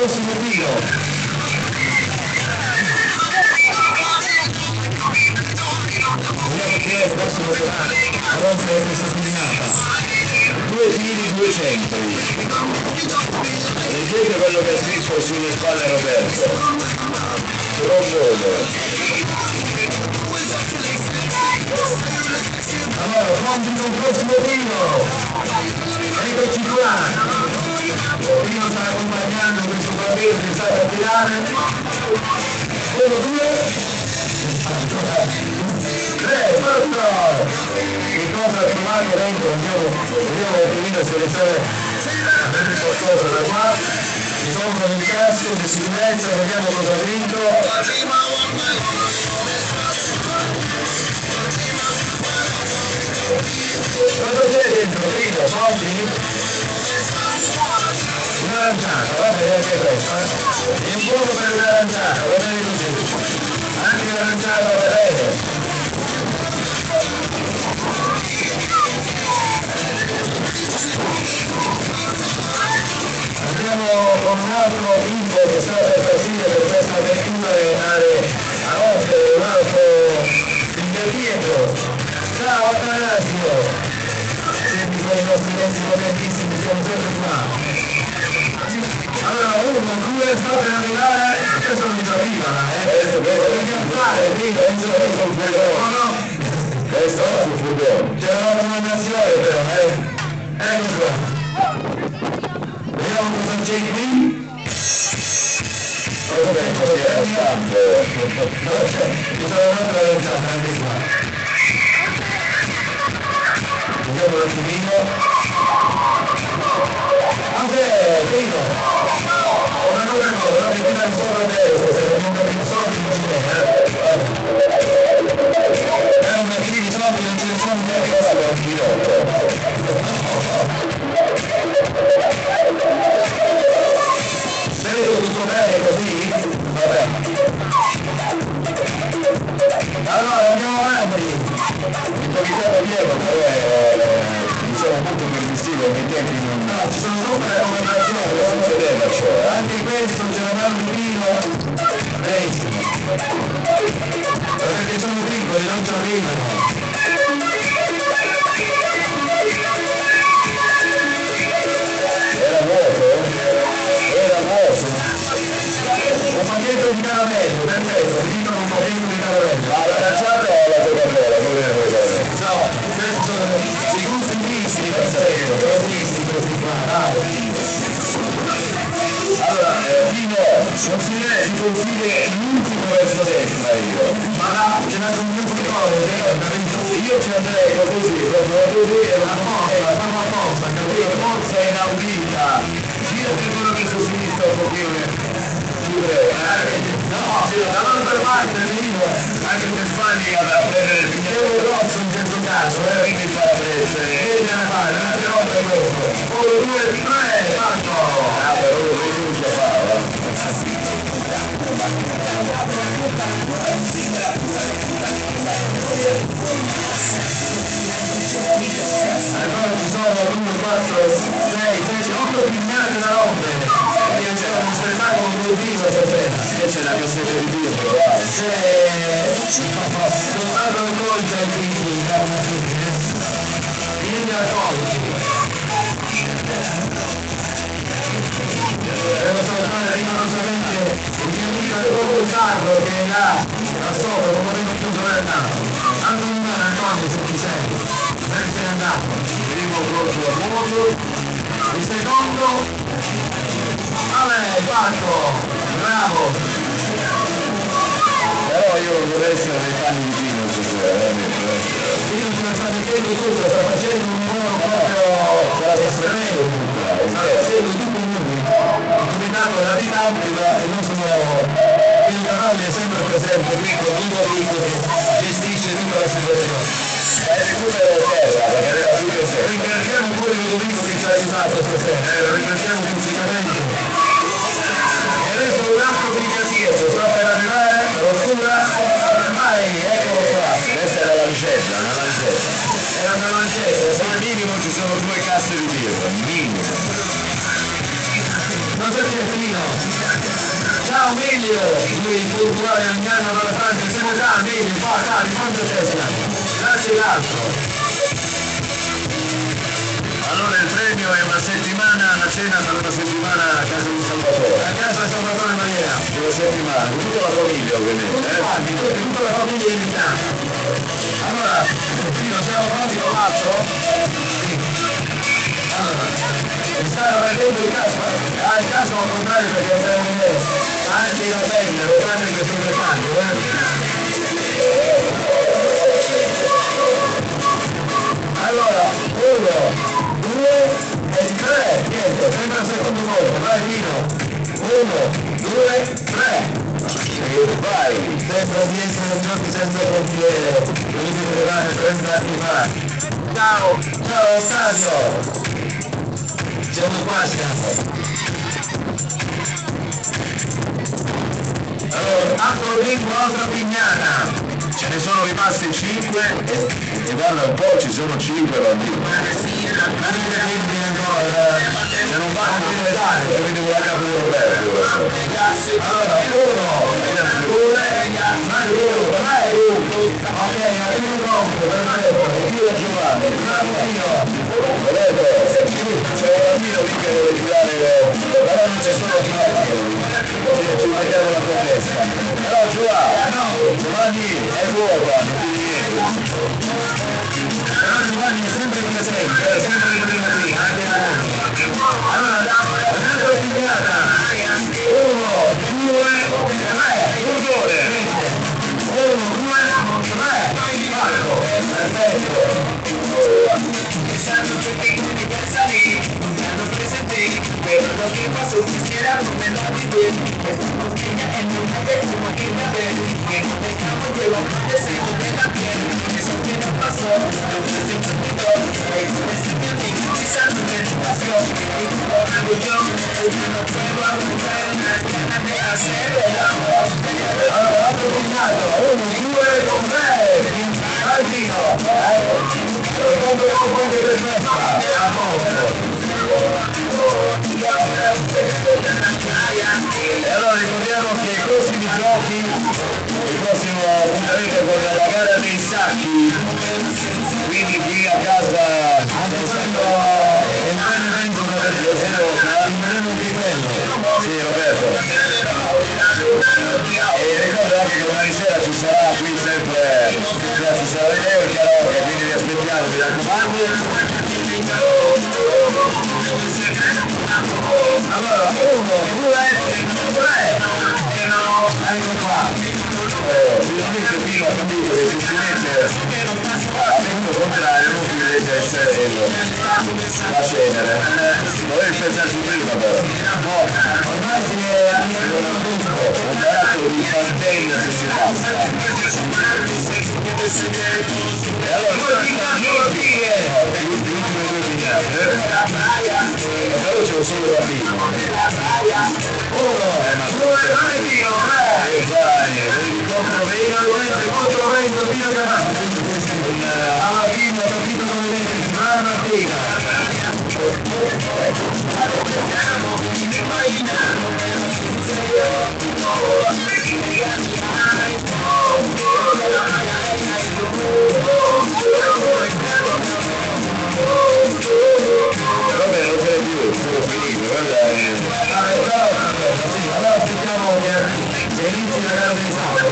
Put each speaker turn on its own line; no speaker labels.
prossimo tiro. Vediamo chi è il prossimo giocatore. La volta è questa combinata. 2 tiri, 2 centri. Leggete quello che ha scritto sulle spalle Roberto. Trombone. Allora, compito un prossimo tiro. Eccoci qua. Io sto accompagnando questo bambino che sta a tirare. 1, 2. 3, 4. Che cosa ha trovato dentro? Vediamo un attimino se le sale avete qualcosa da qua. Mi compro il casco di sicurezza, vediamo cosa ha vinto. Cosa c'è dentro? Primo, soldi? Un'aranciata, va bene anche questo, eh? Un buono per un'aranciata, va bene così. Anche l'aranciata va bene. Andiamo con un altro bimbo che sta per partire per questa avventura a notte, un altro il Pietro. Ciao Atanasio! Senti con i nostri mezzi potentissimi, siamo sempre qua. Allora, 1, 2, sta per arrivare, questo non mi arriva, dobbiamo fare, penso che sul furgone. Questo è sul furgone. C'è una comandazione però, ecco qua. Vediamo cosa c'è qui. Ok, così è bastante. Ci sono un'altra lanciata anche qua. Vediamo un attimino. Ok, primo. Una nuova cosa, che tira il solo adesso, se non capisco soldi non ci è una fine di soldi, non ce ne sono neanche da per un pilota. Vedo tutto bene così? Vabbè. Allora andiamo avanti. Il comitato Diego però molto permissivo, che i tempi non... No, ci sono troppe raccomandazioni, non succedeva ciò. Anche questo generale Lurino, benissimo. Perché sono piccoli, non ci arrivano. Era vuoto? Era vuoto. Un pacchetto di caramello, perfetto, mi dicono un pacchetto di caramello. Ma la cacciata o la Coca-Cola? Non è Coca-Cola. No, questi sono i gusti misti, perfetto, misti questi qua, dai. Allora, consigliere, ti consiglio l'ultimo verso destra io. Ma là, ce n'è un mio piccolo, io ci andrei così, proprio così, e la forza, capito? Forza è inaudita. Girati quello che sul sinistro un pochino. No, dall'altra parte venivo anche per fargli a prendere il biglietto grosso in questo caso, quindi fa la presa, e ne fare, una volta dopo. 1, 2, 3, fatto! Ah, però lo vedi già fa, allora ci sono 2, 4, 6, 7, 8 pignate da rompere. C'è uno spettacolo produttivo stasera. C'è la cassetta di dietro, c'è soltanto il colpo e quindi vieni al colpo. Devo salutare rigorosamente il mio amico Rocco Sarro che è là sopra, come avevo chiuso nel naso. Anche un buon Antonio se ti senti, ben sei andato. Il primo colpo a vuoto, il secondo. Vabbè, fatto! Bravo! Però io vorrei essere nei panni di Pino stasera, veramente. Io non sta mettendo tutto, sta facendo un lavoro proprio tremendo. Sta facendo tutto il mondo. Il comitato della dinamica e non sono... Il canale è sempre presente qui con Ludovico che gestisce tutta la situazione. Ma è recupero terra, perché era tutto serio. Ringraziamo pure Ludovico che ci ha aiutato stasera, lo ringraziamo fisicamente. Adesso un altro brigatiero sta per arrivare, rottura, ormai eccolo qua. Questa è la lancetta, una lancetta. Era una lancetta, se al minimo ci sono 2 casse di birra, minimo. Ciao Emilio, lui il culturale andiamo dalla Francia, siamo già Emilio, qua, di fondo testa. Grazie l'altro. Allora il premio è una settimana, la cena per una settimana a casa di Salvatore. A casa di Salvatore Maria. Una settimana, con tutta la famiglia ovviamente. Tutta la famiglia è invitata. Allora, siamo pronti con l'altro? Sì. Allora, mi stanno prendendo il caso? Il caso al contrario perché è un anche la bella, lo fanno che sono tanto, Allora, 1, 2 e 3, niente, sempre al secondo volta, vai Vino. 1, 2, 3. E vai, sembra di essere un gioco sempre portiere, quelli che vedevate 30 anni fa. Ciao, ciao Ottavio. Siamo qua, siamo. Allora, altro ringo, altra pignata. Ce ne sono rimasti 5 e guarda un po', ci sono 5 bambini. Se non fanno più le date, se vedi quella capo di Roberto. Allora, 1, 2, 3, ok, arrivo pronto, perfetto, io e Giovanni, volete? C'è un bambino lì che deve tirare, però non c'è solo ci vediamo la tua testa. Però Giovanni è vuota, non ti niente. Però Giovanni è sempre presente, è sempre il primo qui, anche da noi. Allora, un'altra pigliata. 1, 2, 3, un gol. 1, 2, 3, 4. Perfetto. Pero lo que pasó quisiera no me lo olvidé. Es una botella en una de como que me ven. Que no dejamos llevar deseos de la piel. Eso que nos pasó, lo que se me olvidó. Eso es mi amigo, quizás mi meditación. Y como hago yo, no puedo aguantar una gana de hacer el amor. Allora, altro combinato, 1, 2, 3. Al vino. Compro per festa. A posto. E allora ricordiamo che i prossimi giochi, il prossimo appuntamento è con la gara dei sacchi, quindi qui a casa anche questo è un bel evento per il quello. Sì, Roberto. E ricordo anche che domani sera ci sarà qui sempre, ci sarà Leo il karaoke, quindi vi aspettiamo, mi raccomando. Allora, 1, 2, 3, ecco qua. Finalmente Pino ha capito che giustamente a punto contrario non si vede essere la cenere. Dovevi pensarci prima però. No, ormai si è un carattere di fantasia se si passa. E allora, l'ultime 2 pigliate, però c'è solo da Pino. 1, 2, 3, Pino, controvento, Pino Cavazzi. Alla fine ho capito come vedete, buona mattina. Vabbè, non c'è più, sono finito, guarda. Allora aspettiamo che inizi la gara di salto.